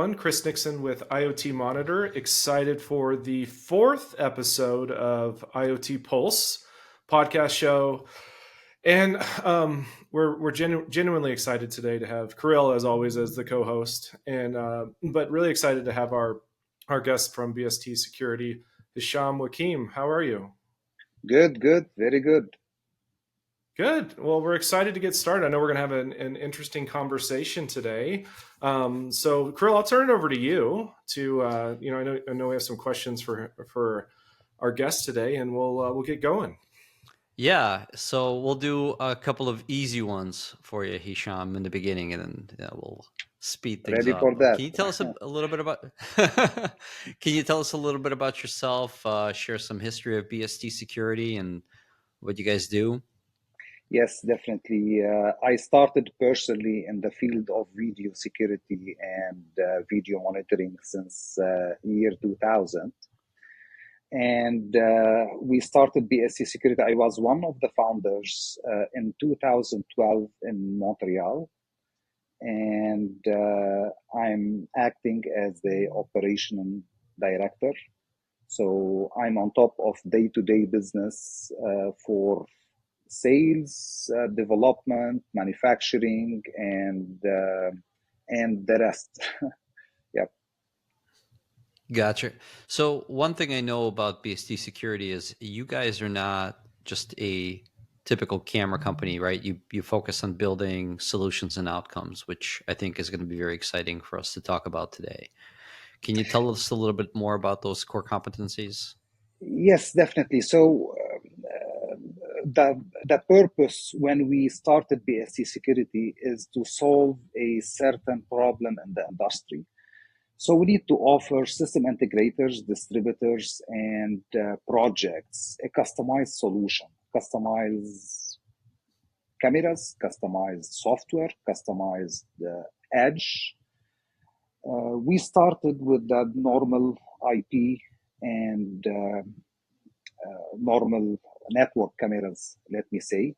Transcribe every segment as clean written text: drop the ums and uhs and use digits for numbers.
everyone. Chris Nixon with IoT Monitor. Excited for the fourth episode of IoT Pulse podcast show. And we're genuinely excited today to have Kirill, as always, as the co-host. But really excited to have our guest from BstSecurity, Hisham Wakim. How are you? Good, very good. Good. Well, we're excited to get started. I know we're going to have an interesting conversation today. So, Kirill, I'll turn it over to you. I know we have some questions for our guest today, and we'll get going. Yeah. So we'll do a couple of easy ones for you, Hisham, in the beginning, and then we'll speed things Ready up. for that. Can you tell us a little bit about? Can you tell us a little bit about yourself? Share some history of BstSecurity and what you guys do. Yes, definitely. I started personally in the field of video security and video monitoring since year 2000. And we started BstSecurity. I was one of the founders in 2012 in Montreal. And I'm acting as the operational director. So I'm on top of day-to-day business for sales, development, manufacturing, and the rest. Yep. Gotcha. So one thing I know about BstSecurity is you guys are not just a typical camera company, right? You focus on building solutions and outcomes, which I think is going to be very exciting for us to talk about today. Can you tell us a little bit more about those core competencies? Yes, definitely. So the purpose when we started BstSecurity is to solve a certain problem in the industry. So we need to offer system integrators, distributors, and projects a customized solution, customized cameras, customized software, customized edge. We started with the normal IP and normal network cameras, let me say,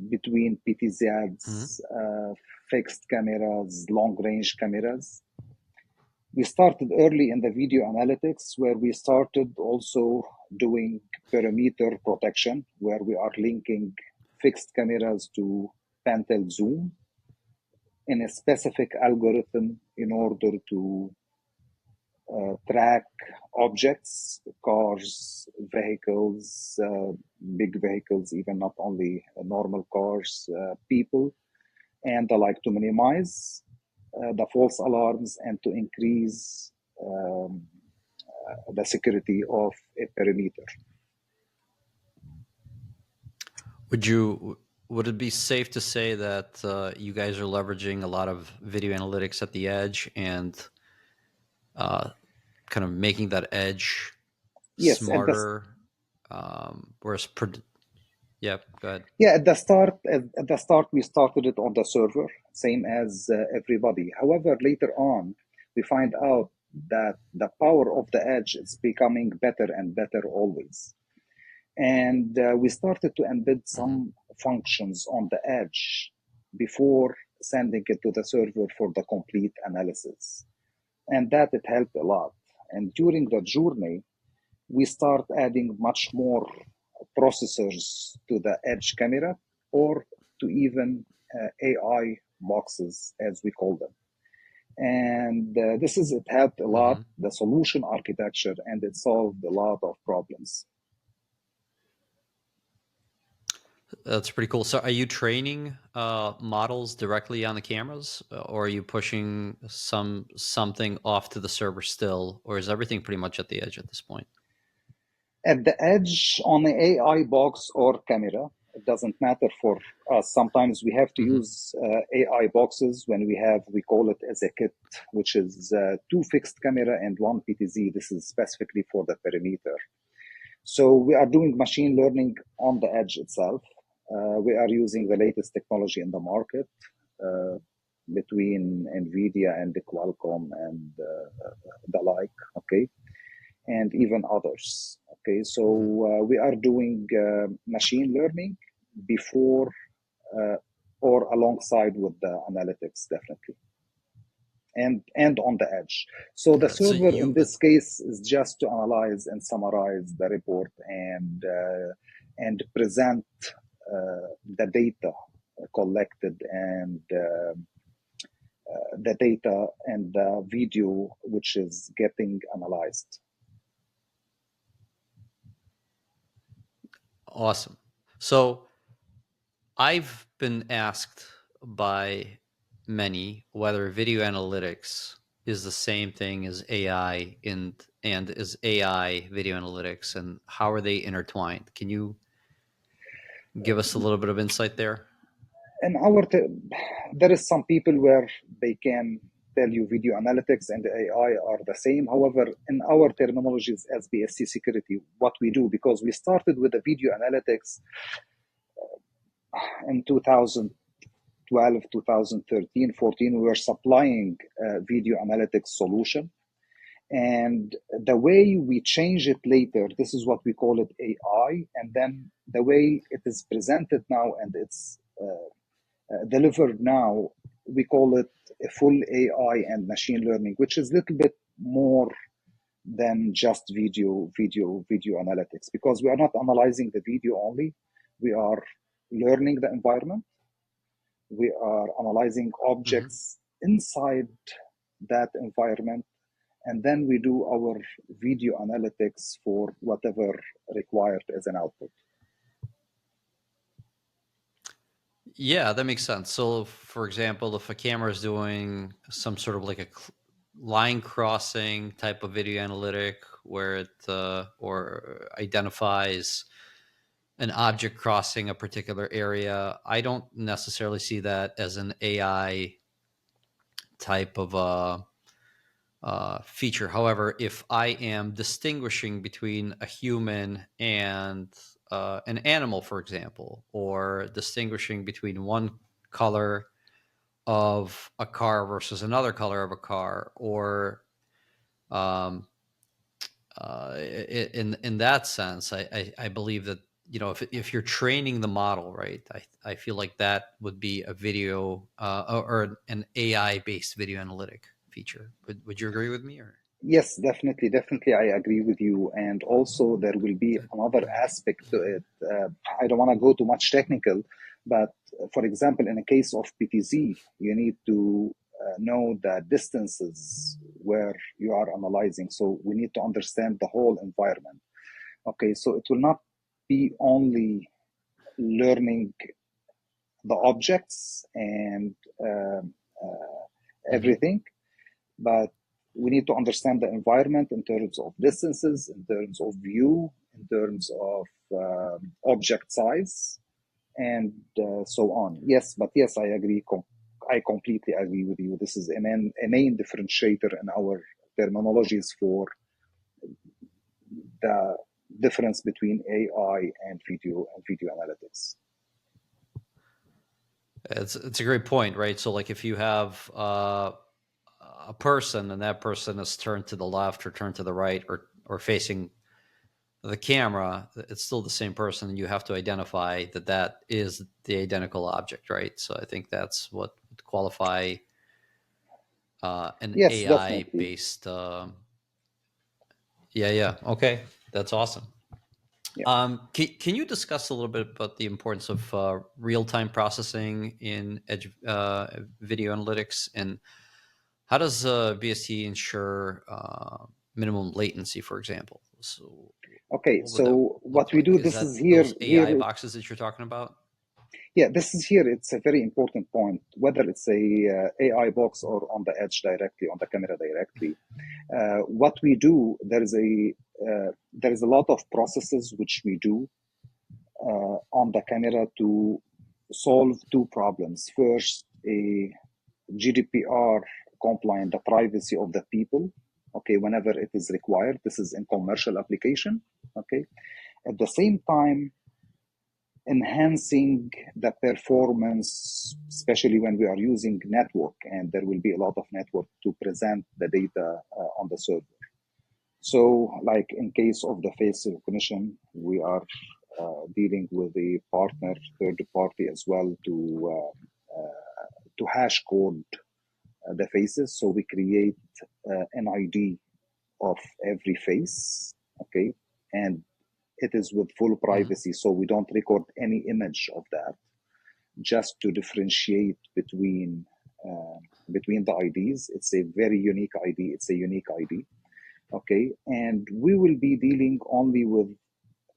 between PTZs, fixed cameras, long-range cameras. We started early in the video analytics, where we started also doing perimeter protection, where we are linking fixed cameras to Pentel zoom in a specific algorithm in order to track objects, cars, vehicles, big vehicles, even not only normal cars, people, and the like, to minimize the false alarms and to increase the security of a perimeter. Would it be safe to say that you guys are leveraging a lot of video analytics at the edge and kind of making that edge smarter? Whereas, yeah, go ahead. Yeah, at the start, we started it on the server, same as everybody. However, later on, we find out that the power of the edge is becoming better and better always. And we started to embed some functions on the edge before sending it to the server for the complete analysis. And that it helped a lot. And during the journey, we start adding much more processors to the edge camera, or to even AI boxes, as we call them. And it helped a lot, the solution architecture, and it solved a lot of problems. That's pretty cool. So are you training models directly on the cameras, or are you pushing something off to the server still, or is everything pretty much at the edge at this point? At the edge, on an AI box or camera, it doesn't matter for us. Sometimes we have to use AI boxes when we call it as a kit, which is 2 fixed camera and 1 PTZ. This is specifically for the perimeter. So we are doing machine learning on the edge itself. We are using the latest technology in the market between NVIDIA and the Qualcomm and the like, okay, and even others. Okay, so we are doing machine learning before or alongside with the analytics, definitely. and on the edge. So the So server in this case is just to analyze and summarize the report and present the data collected and the data and the video which is getting analyzed. Awesome. So I've been asked by many whether video analytics is the same thing as AI and is AI video analytics, and how are they intertwined? Can you give us a little bit of insight there? In there is some people where they can tell you video analytics and AI are the same. However, in our terminologies as BstSecurity, what we do, because we started with the video analytics in 2012, 2013, 14, we were supplying a video analytics solution. And the way we change it later, this is what we call it AI. And then the way it is presented now and it's delivered now, we call it a full AI and machine learning, which is a little bit more than just video analytics, because we are not analyzing the video only. We are learning the environment. We are analyzing objects inside that environment. And then we do our video analytics for whatever required as an output. Yeah, that makes sense. So, for example, if a camera is doing some sort of like a line crossing type of video analytic where it or identifies an object crossing a particular area, I don't necessarily see that as an AI type of feature. However, if I am distinguishing between a human and an animal, for example, or distinguishing between one color of a car versus another color of a car, or in that sense, I believe that, you know, if you're training the model, right, I feel like that would be a video or an AI based video analytic feature. Would you agree with me? Or Yes, definitely. I agree with you. And also, there will be another aspect to it. I don't want to go too much technical, but for example, in a case of PTZ, you need to know the distances where you are analyzing. So we need to understand the whole environment. Okay, so it will not be only learning the objects and everything, but we need to understand the environment in terms of distances, in terms of view, in terms of object size, and so on. Yes, I agree. I completely agree with you. This is a main differentiator in our terminologies for the difference between AI and video analytics. it's a great point, right? So, like, if you have a person and that person is turned to the left or turned to the right or facing the camera, it's still the same person, and you have to identify that that is the identical object, right? So I think that's what would qualify an Yes, AI definitely. based. Yeah. Okay, that's awesome. Yeah. Can you discuss a little bit about the importance of real-time processing in edge video analytics, and how does BST ensure minimum latency, for example? So, Okay, what would that so look what we like? do, Is this that is those here AI boxes that you're talking about? Yeah, this is here. It's a very important point, whether it's a AI box or on the edge directly, on the camera directly. What we do, there is a lot of processes which we do on the camera to solve two problems. First, a GDPR compliant, the privacy of the people. Okay, whenever it is required, this is in commercial application. Okay, at the same time, enhancing the performance, especially when we are using network, and there will be a lot of network to present the data on the server. So, like in case of the face recognition, we are dealing with a partner, third party as well, to hash code the faces. So we create an ID of every face, okay? And it is with full privacy, so we don't record any image of that, just to differentiate between the IDs. It's a very unique ID. It's a unique ID, okay? And we will be dealing only with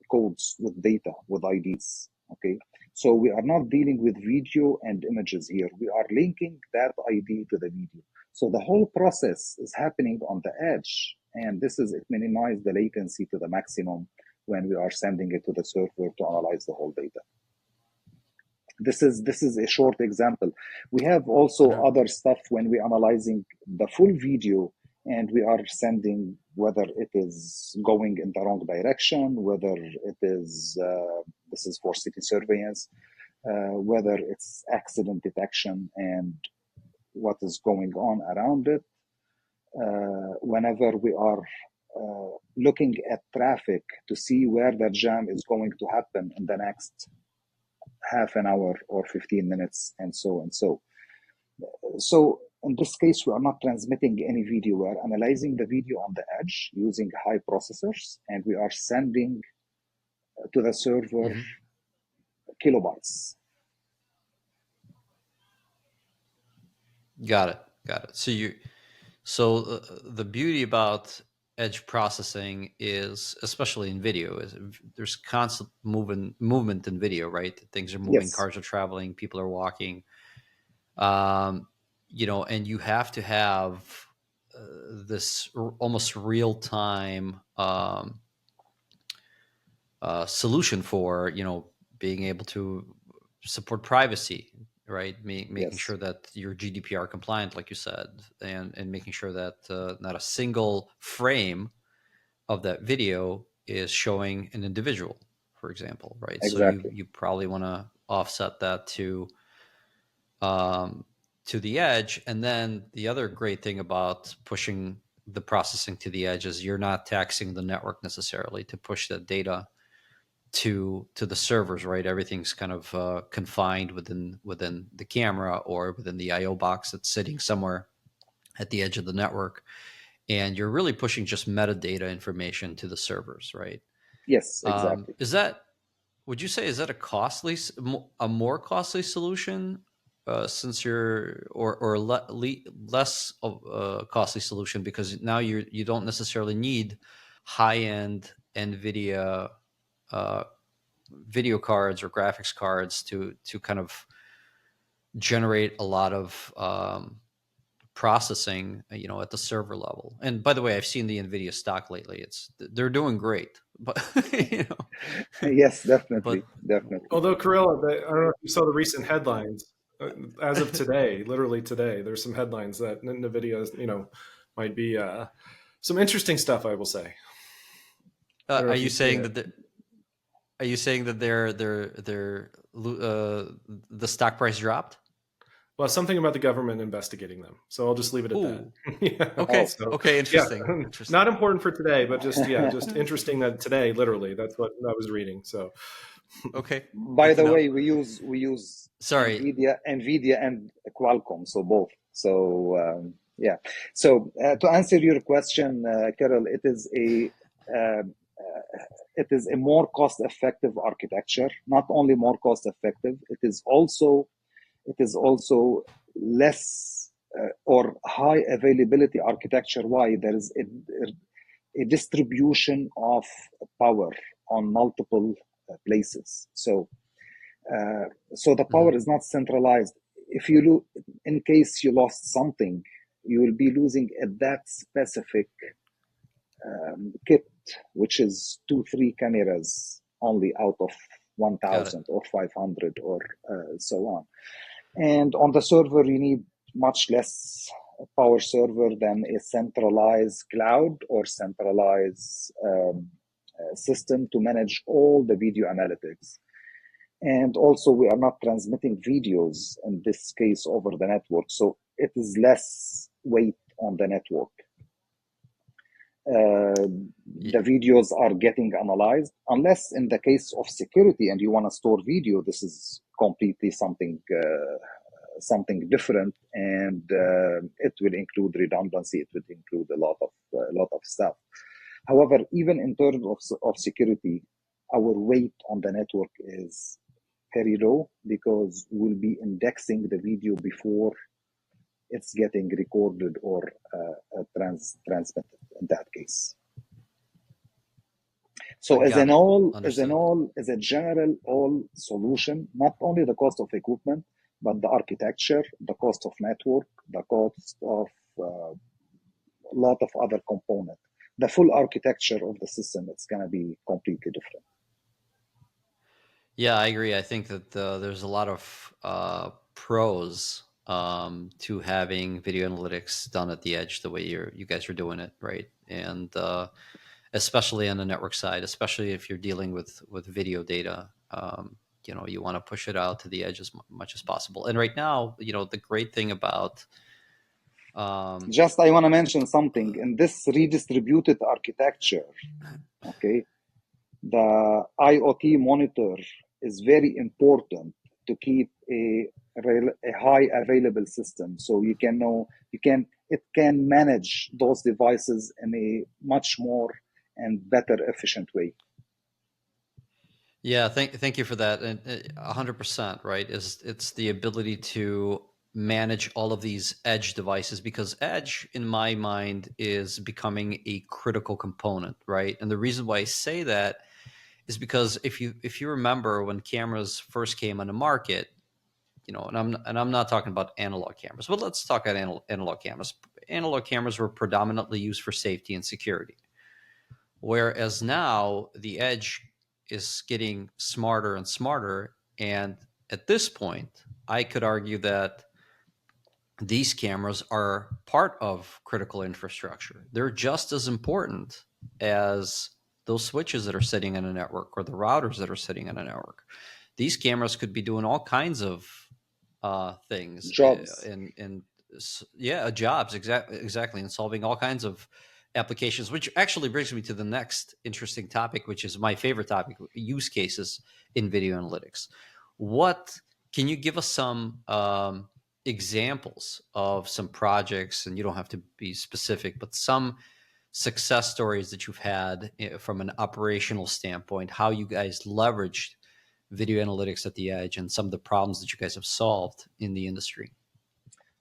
codes, with data, with IDs, okay? So we are not dealing with video and images here. We are linking that ID to the video. So the whole process is happening on the edge, and it minimizes the latency to the maximum when we are sending it to the server to analyze the whole data. This is a short example. We have also other stuff when we're analyzing the full video, and we are sending whether it is going in the wrong direction, whether it is, this is for city surveillance, whether it's accident detection and what is going on around it. Whenever we are looking at traffic to see where the jam is going to happen in the next half an hour or 15 minutes, and so and so. So in this case, we are not transmitting any video. We are analyzing the video on the edge using high processors, and we are sending to the server kilobytes. Got it. So the beauty about edge processing is, especially in video, is there's constant movement in video, right? Things are moving, Yes. Cars are traveling, people are walking, and you have to have this almost real-time solution for being able to support privacy, right? Making sure that you're GDPR compliant, like you said, and making sure that not a single frame of that video is showing an individual, for example, right? Exactly. So you probably want to offset that to the edge. And then the other great thing about pushing the processing to the edge is you're not taxing the network necessarily to push that data to the servers, right? Everything's kind of confined within the camera or within the IO box that's sitting somewhere at the edge of the network, and you're really pushing just metadata information to the servers, right? Yes, exactly. Would you say, is that a more costly solution, since you're or less of a costly solution, because now you don't necessarily need high-end NVIDIA video cards or graphics cards to kind of generate a lot of processing, at the server level? And by the way, I've seen the NVIDIA stock lately. They're doing great, but Yes, definitely. Although, Karela, I don't know if you saw the recent headlines. As of today, literally today, there's some headlines that NVIDIA, might be some interesting stuff, I will say. Are you saying that the stock price dropped? Well, something about the government investigating them. So I'll just leave it at that. Yeah. Okay. Also, okay. Interesting. Yeah. Interesting. Not important for today, but just interesting that today, literally, that's what I was reading. So. Okay. By the way, we use NVIDIA and Qualcomm, so both. So yeah. So to answer your question, Carol, it is a more cost-effective architecture. Not only more cost-effective, it is also less or high availability architecture. Why? There is a distribution of power on multiple places. So the power is not centralized. If in case you lost something, you will be losing at that specific kit, which is 2-3 cameras only out of 1,000 or 500 or so on. And on the server, you need much less power server than a centralized cloud or centralized system to manage all the video analytics. And also, we are not transmitting videos in this case over the network, so it is less weight on the network. The videos are getting analyzed, unless in the case of security and you want to store video, this is completely something something different, and it will include redundancy. It will include a lot of stuff. However, even in terms of security, our weight on the network is very low because we'll be indexing the video before it's getting recorded or transmitted in that case. So as a general all solution, not only the cost of equipment, but the architecture, the cost of network, the cost of a lot of other components. The full architecture of the system, it's going to be completely different. Yeah, I agree. I think that there's a lot of pros to having video analytics done at the edge the way you guys are doing it, right? And especially on the network side, especially if you're dealing with video data, you want to push it out to the edge as much as possible. And right now, the great thing about just I want to mention something in this redistributed architecture. Okay, the IoT monitor is very important to keep a high available system, so it can manage those devices in a much more and better efficient way. Yeah, thank you for that. And 100%, right? It's the ability to manage all of these edge devices, because edge, in my mind, is becoming a critical component, right? And the reason why I say that is because if you remember when cameras first came on the market, and I'm not talking about analog cameras, but let's talk about analog cameras. Analog cameras were predominantly used for safety and security, whereas now the edge is getting smarter and smarter. And at this point, I could argue that these cameras are part of critical infrastructure. They're just as important as those switches that are sitting in a network or the routers that are sitting in a network. These cameras could be doing all kinds of things, jobs, jobs, exactly, and solving all kinds of applications, which actually brings me to the next interesting topic, which is my favorite topic: use cases in video analytics. What can you give us some examples of some projects, and you don't have to be specific, but some success stories that you've had from an operational standpoint, how you guys leveraged video analytics at the edge and some of the problems that you guys have solved in the industry?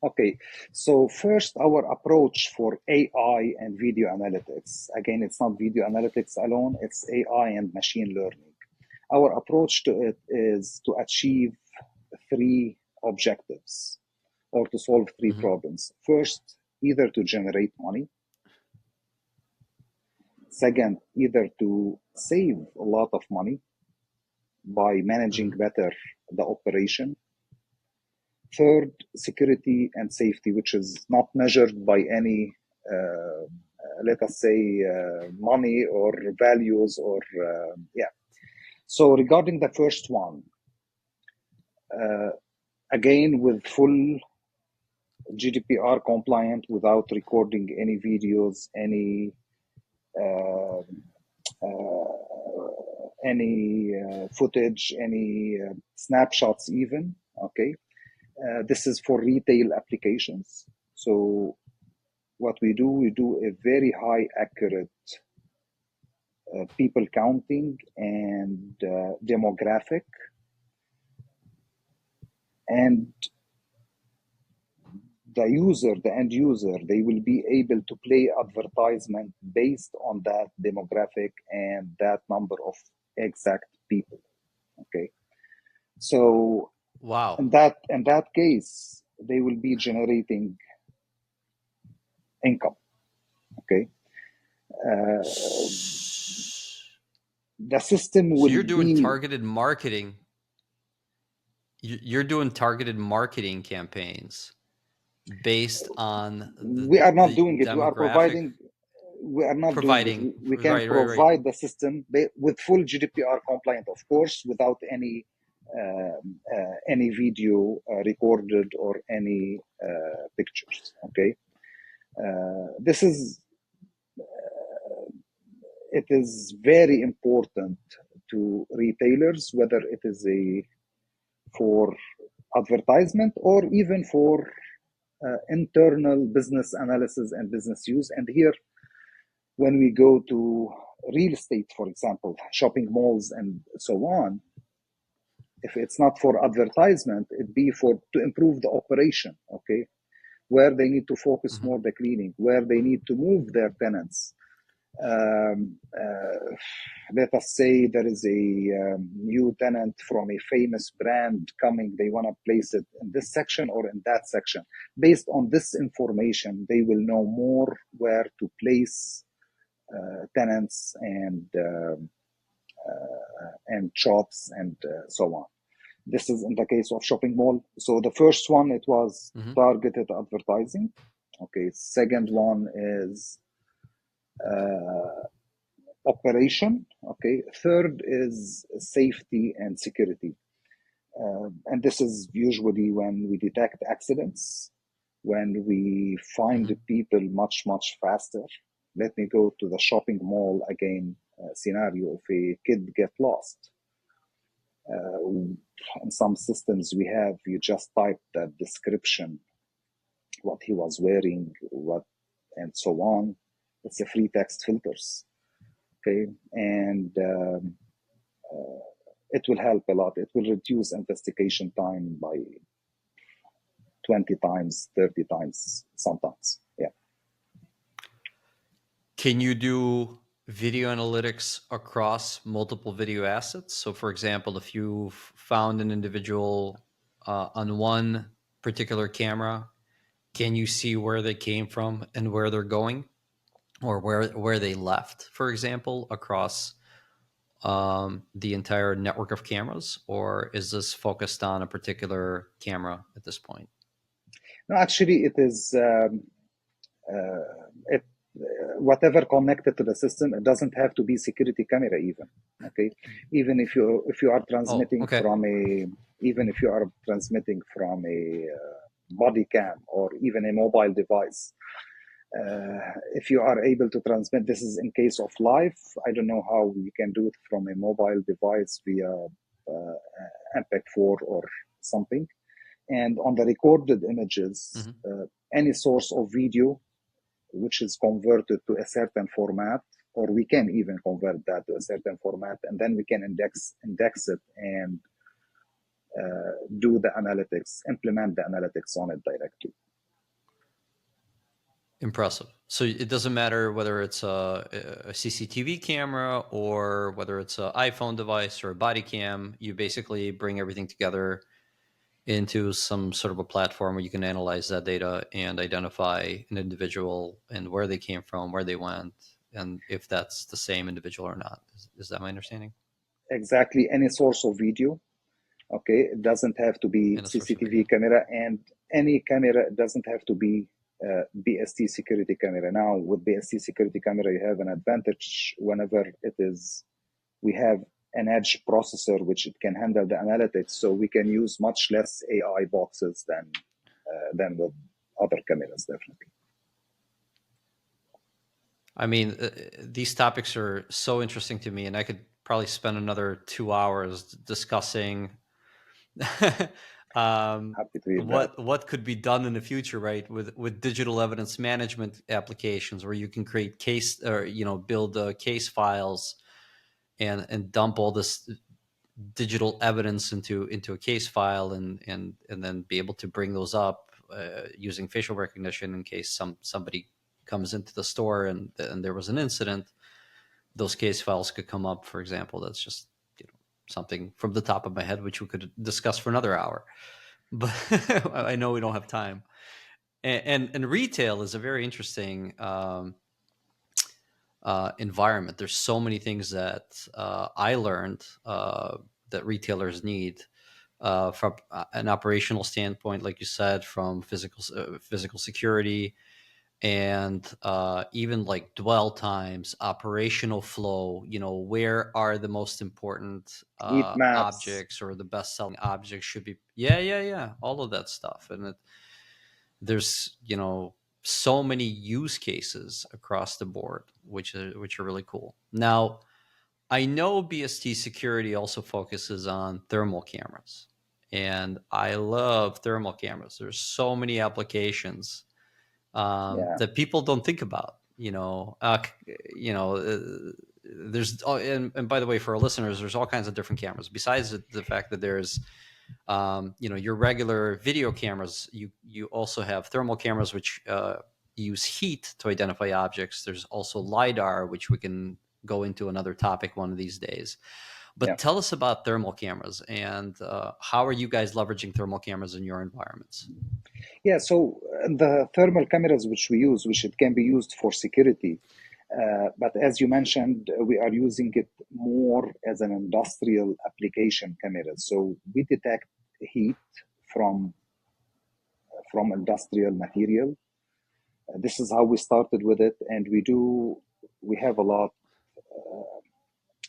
Okay, so first, our approach for AI and video analytics. Again, it's not video analytics alone, it's AI and machine learning. Our approach to it is to achieve 3 objectives or to solve 3 problems. First, either to generate money. Second, either to save a lot of money by managing better the operation. Third, security and safety, which is not measured by any, let us say, money or values or, So regarding the first one, again, with full GDPR compliant, without recording any videos, any footage, any snapshots even, okay? This is for retail applications. So what we do a very high accurate people counting and demographic, and the end user, they will be able to play advertisement based on that demographic and that number of exact people. Okay, so wow, in that case, they will be generating income. Okay, the system will. So you're doing targeted marketing. You're doing targeted marketing campaigns based on we are not doing it. We are providing. We are not providing. Doing it. We can provide the system with full GDPR compliant, of course, without any video recorded or any pictures. Okay, this is. It is very important to retailers, whether it is for advertisement or even for internal business analysis and business use. And here, when we go to real estate, for example, shopping malls and so on, if it's not for advertisement, it'd be for to improve the operation, okay? Where they need to focus more the cleaning, where they need to move their tenants. Let us say there is a new tenant from a famous brand coming, they want to place it in this section or in that section. Based on this information, they will know more where to place tenants and shops and so on. This is in the case of shopping mall. So the first one, it was targeted advertising. Okay. Second one is operation. Okay. Third is safety and security. And this is usually when we detect accidents, when we find people much, much faster. Let me go to the shopping mall again scenario. If a kid get lost, in some systems we have, you just type the description, what he was wearing, what, and so on. It's a free text filters. Okay. And it will help a lot. It will reduce investigation time by 20 times, 30 times sometimes. Yeah. Can you do video analytics across multiple video assets? So for example, if you found an individual on one particular camera, can you see where they came from and where they're going, or where they left, for example, across the entire network of cameras? Or is this focused on a particular camera at this point? No, actually, it is whatever connected to the system. It doesn't have to be security camera even. Okay, even if you are transmitting from a body cam or even a mobile device. If you are able to transmit, this is in case of live. I don't know how you can do it from a mobile device via MPEG-4 or something. And on the recorded images, any source of video which is converted to a certain format, or we can even convert that to a certain format, and then we can index it and do the analytics, implement the analytics on it directly. Impressive. So it doesn't matter whether it's a CCTV camera or whether it's an iPhone device or a body cam. You basically bring everything together into some sort of a platform where you can analyze that data and identify an individual and where they came from, where they went, and if that's the same individual or not. Is that my understanding? Exactly. Any source of video. Okay. It doesn't have to be CCTV camera, and any camera doesn't have to be BstSecurity camera. Now with BstSecurity camera, you have an advantage whenever we have an edge processor which it can handle the analytics, so we can use much less AI boxes than with other cameras, definitely. I mean, these topics are so interesting to me, and I could probably spend another 2 hours discussing what could be done in the future, right? With digital evidence management applications, where you can create case or build case files and dump all this digital evidence into a case file and then be able to bring those up using facial recognition in case somebody comes into the store and there was an incident. Those case files could come up, for example. That's just something from the top of my head, which we could discuss for another hour, but I know we don't have time. And retail is a very interesting environment. There's so many things that I learned that retailers need from an operational standpoint, like you said, from physical security, and even like dwell times, operational flow. Where are the most important objects or the best selling objects should be? Yeah, all of that stuff. And there's so many use cases across the board, which are really cool. Now, I know BstSecurity also focuses on thermal cameras, and I love thermal cameras. There's so many applications that people don't think about. There's and by the way, for our listeners, there's all kinds of different cameras. Besides the fact that there's your regular video cameras, you also have thermal cameras which use heat to identify objects. There's also LiDAR, which we can go into another topic one of these days. But tell us about thermal cameras and how are you guys leveraging thermal cameras in your environments? Yeah, so the thermal cameras which we use, which it can be used for security, but as you mentioned, we are using it more as an industrial application camera. So we detect heat from industrial material. This is how we started with it, and we have a lot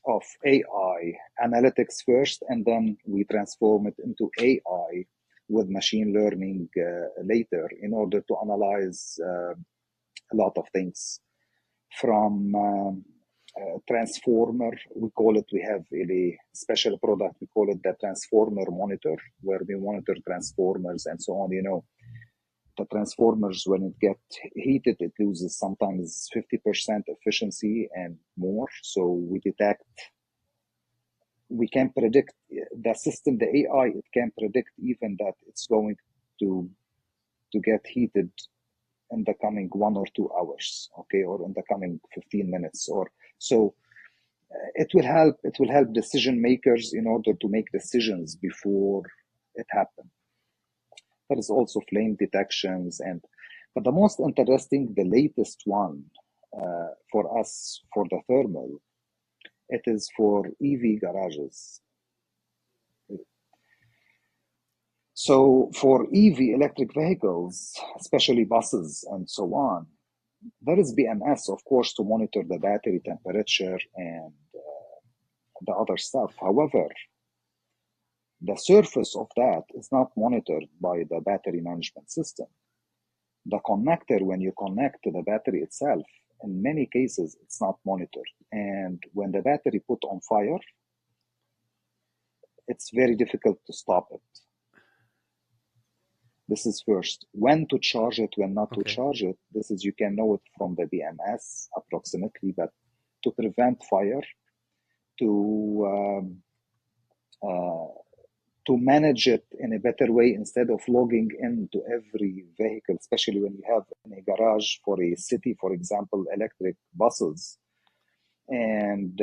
of AI analytics first, and then we transform it into AI with machine learning later in order to analyze a lot of things from transformer. We have a special product, we call it the transformer monitor, where we monitor transformers and so on. The transformers, when it gets heated, it loses sometimes 50% efficiency and more. So we can predict the system, the AI, it can predict even that it's going to get heated in the coming 1 or 2 hours, okay, or in the coming 15 minutes, or so. It will help decision makers in order to make decisions before it happens. There is also flame detections, but the most interesting, the latest one for us, for the thermal, it is for EV garages. So for EV, electric vehicles, especially buses and so on, there is BMS, of course, to monitor the battery temperature and the other stuff. However, the surface of that is not monitored by the battery management system. The connector, when you connect to the battery itself, in many cases, it's not monitored. And when the battery put on fire, it's very difficult to stop it. This is first. When to charge it, when not to charge it, this is, you can know it from the BMS approximately, but to prevent fire, to manage it in a better way, instead of logging into every vehicle, especially when you have in a garage for a city, for example, electric buses, and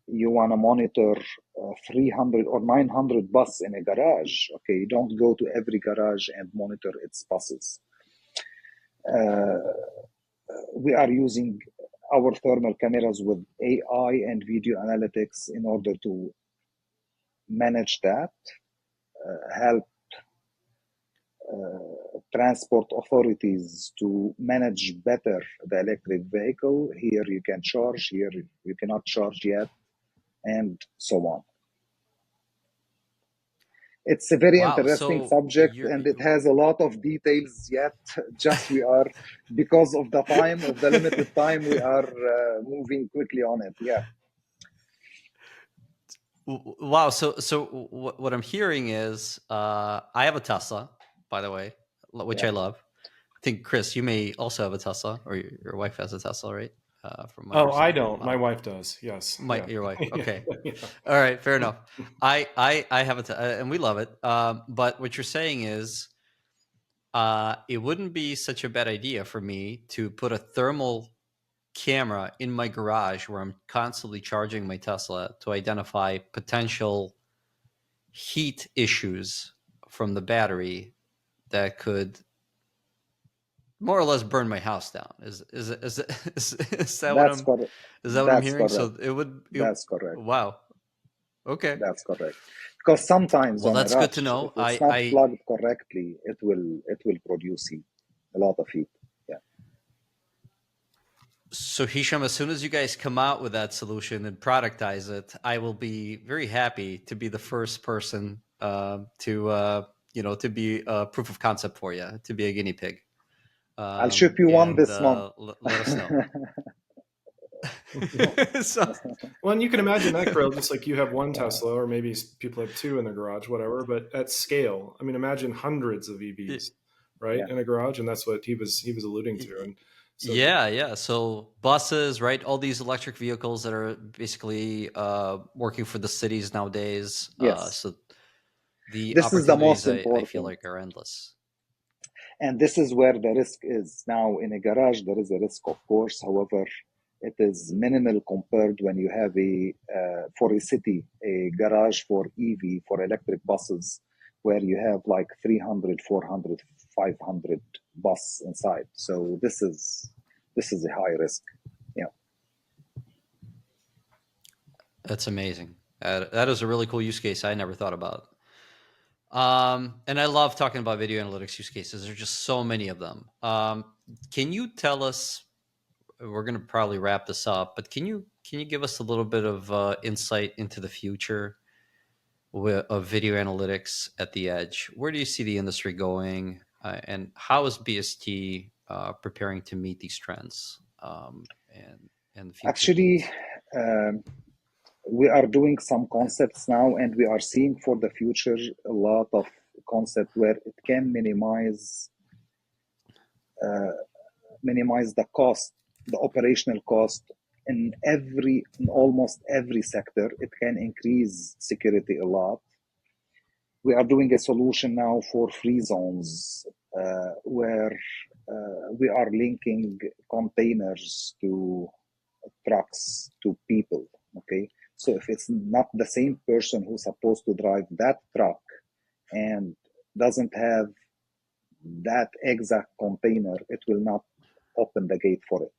you want to monitor 300 or 900 bus in a garage. Okay, you don't go to every garage and monitor its buses. We are using our thermal cameras with AI and video analytics in order to manage that, help transport authorities to manage better the electric vehicle. Here you can charge, here you cannot charge yet, and so on. It's a very interesting subject, and it has a lot of details yet. Just we are, because of the time, of the limited time, we are moving quickly on it. Yeah. Wow. So what I'm hearing is, I have a Tesla, by the way, which I love. I think, Chris, you may also have a Tesla, or your wife has a Tesla, right? I don't. My wife does. Yes. Your wife. Okay. Yeah. All right. Fair enough. I have it, and we love it. But what you're saying is, it wouldn't be such a bad idea for me to put a thermal camera in my garage where I'm constantly charging my Tesla to identify potential heat issues from the battery that could more or less burn my house down. Is that what I'm? Correct. Is that what I'm hearing? Correct. So it would. That's correct. Wow. Okay. That's correct. Because sometimes, well, that's good to know. If it's not plugged correctly, it will produce heat, a lot of heat. Yeah. So Hisham, as soon as you guys come out with that solution and productize it, I will be very happy to be the first person to be a proof of concept for you, to be a guinea pig. I'll ship you one this month. Let us know. So Well, and you can imagine that, Grill, just like you have one Tesla, or maybe people have two in their garage, whatever. But at scale, I mean, imagine hundreds of EVs, right, Yeah. in a garage, and that's what he was alluding to. And so, yeah. So buses, right? All these electric vehicles that are basically working for the cities nowadays. Yes. So the This is the opportunities most I feel important. like are endless. And this is where the risk is. Now, in a garage, there is a risk, of course. However, it is minimal compared when you have for a city, a garage for EV, for electric buses, where you have like 300, 400, 500 bus inside. So this is a high risk. Yeah. That's amazing. That is a really cool use case I never thought about. And I love talking about video analytics use cases. There's just so many of them. Can you tell us? We're going to probably wrap this up, but can you give us a little bit of insight into the future of video analytics at the edge? Where do you see the industry going, and how is BST preparing to meet these trends and the future Actually, needs? um, we are doing some concepts now, and we are seeing for the future a lot of concept where it can minimize the cost, the operational cost in almost every sector. It can increase security a lot. We are doing a solution now for free zones where we are linking containers to trucks to people. Okay, so if it's not the same person who's supposed to drive that truck and doesn't have that exact container, it will not open the gate for it.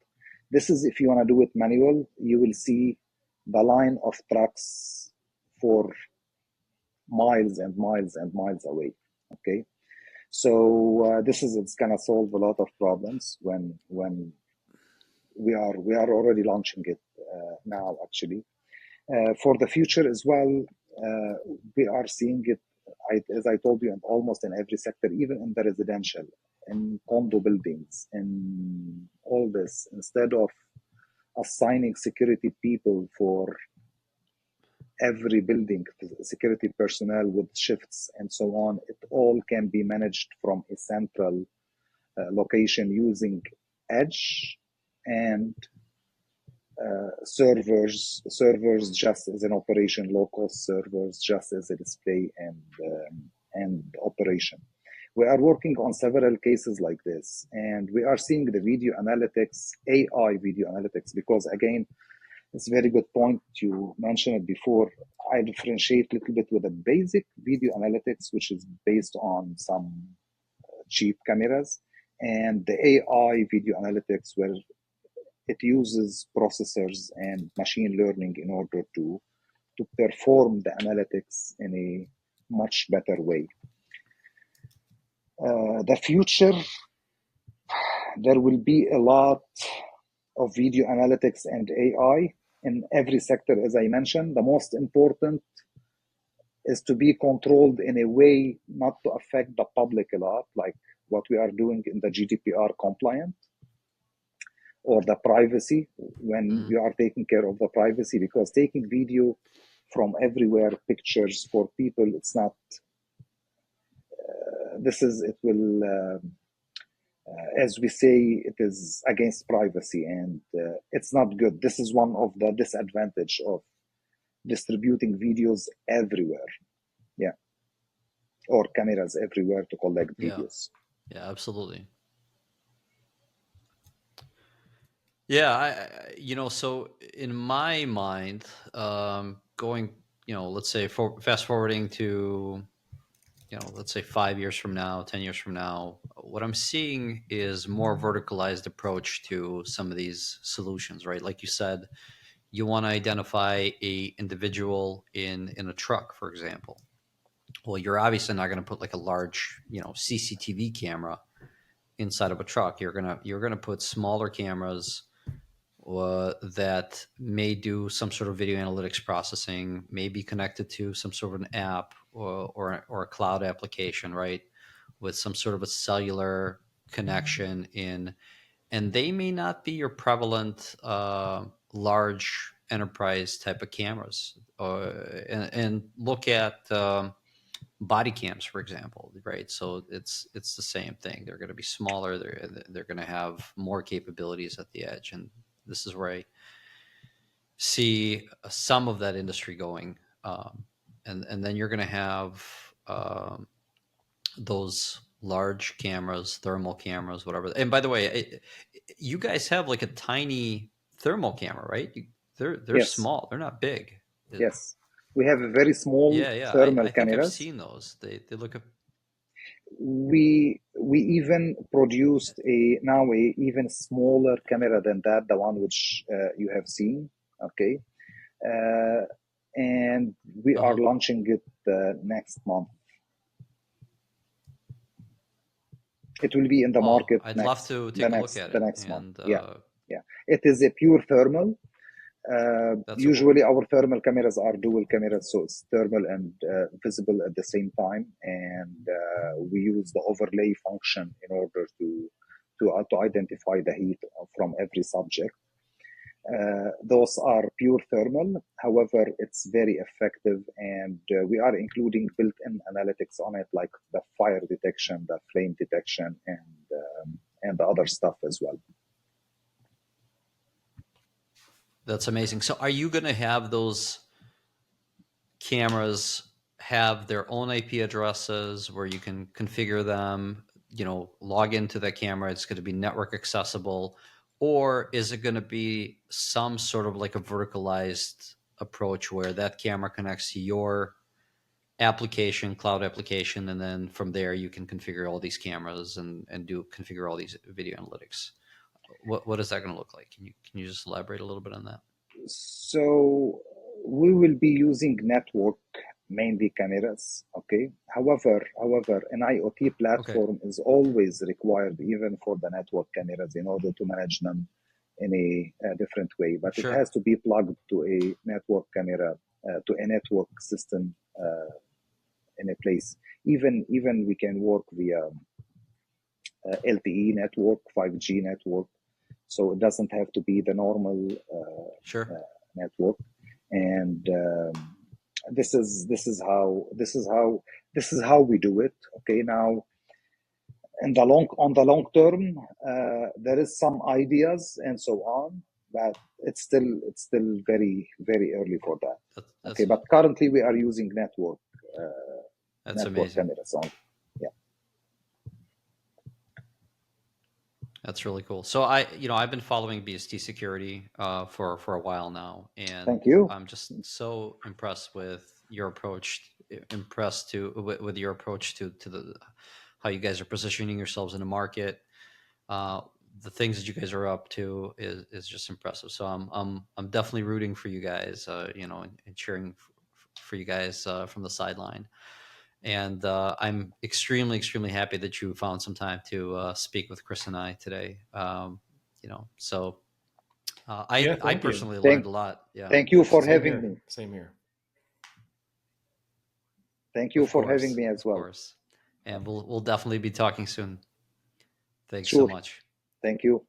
This is if you want to do it manual, you will see the line of trucks for miles and miles and miles away. Okay, so it's gonna solve a lot of problems when we are already launching it now actually. For the future as well, we are seeing it, as I told you, in almost in every sector, even in the residential, in condo buildings, in all this. Instead of assigning security people for every building, security personnel with shifts and so on, it all can be managed from a central location using edge and servers just as an operation, low cost servers just as a display and operation. We are working on several cases like this, and we are seeing the video analytics, AI video analytics, because again, it's a very good point. You mentioned it before. I differentiate a little bit with the basic video analytics, which is based on some cheap cameras, and the AI video analytics, where it uses processors and machine learning in order to perform the analytics in a much better way. The future, there will be a lot of video analytics and AI in every sector, as I mentioned. The most important is to be controlled in a way not to affect the public a lot, like what we are doing in the GDPR compliant, or the privacy, when you are taking care of the privacy, because taking video from everywhere, pictures for people, it's not, it will, as we say, it is against privacy, and it's not good. This is one of the disadvantage of distributing videos everywhere. Yeah. Or cameras everywhere to collect Yeah, videos. yeah, absolutely. Yeah, so in my mind, going, let's say fast forwarding to, let's say 5 years from now, 10 years from now, what I'm seeing is more verticalized approach to some of these solutions, right? Like you said, you want to identify a individual in a truck, for example. Well, you're obviously not going to put like a large, CCTV camera inside of a truck. You're gonna put smaller cameras that may do some sort of video analytics processing, may be connected to some sort of an app or a cloud application, right? With some sort of a cellular connection in, and they may not be your prevalent large enterprise type of cameras, and look at body cams, for example, right? So it's the same thing. They're going to be smaller. They're going to have more capabilities at the edge, and this is where I see some of that industry going. And then you're going to have those large cameras, thermal cameras, whatever. And by the way, you guys have like a tiny thermal camera, right? They're Yes, small. They're not big. yes. We have a very small Yeah. thermal I think I've cameras. seen those. They look. We even produced a even smaller camera than that, the one which you have seen. Okay, uh, and we are Uh-huh. launching it next month. It will be in the Oh, market I'd love to take a look at the it. next month. And Yeah, yeah. It is a pure thermal. that's so cool. Usually our thermal cameras are dual cameras, so it's thermal and visible at the same time, and we use the overlay function in order to identify the heat from every subject. Those are pure thermal. However, it's very effective, and we are including built-in analytics on it, like the fire detection, the flame detection, and the other stuff as well. That's amazing. So are you going to have those cameras have their own IP addresses where you can configure them, log into the camera, it's going to be network accessible, or is it going to be some sort of like a verticalized approach where that camera connects to your application, cloud application, and then from there you can configure all these cameras and configure all these video analytics? What is that going to look like? Can you just elaborate a little bit on that? So we will be using network mainly cameras. Okay. However, an IoT Okay. platform is always required, even for the network cameras, in order to manage them in a different way. But it Sure. has to be plugged to a network camera, to a network system in a place. Even we can work via LTE network, 5G network. So it doesn't have to be the normal Sure. network. And this is how we do it. Okay, now on the long term, there is some ideas and so on, but it's still very very early for that. Okay, but currently we are using network amazing. cameras only. Yeah. That's really cool. So I've been following BstSecurity for a while now, and Thank you. I'm just so impressed with your approach. With your approach to the how you guys are positioning yourselves in the market. The things that you guys are up to is just impressive. So I'm definitely rooting for you guys. And cheering for you guys from the sideline. And I'm extremely, extremely happy that you found some time to speak with Chris and I today. So I personally learned a lot. Yeah. Thank you for Same having here. me. Same here. Thank you Of for course, having me as well. Of course. And we'll definitely be talking soon. Thanks Sure. so much. Thank you.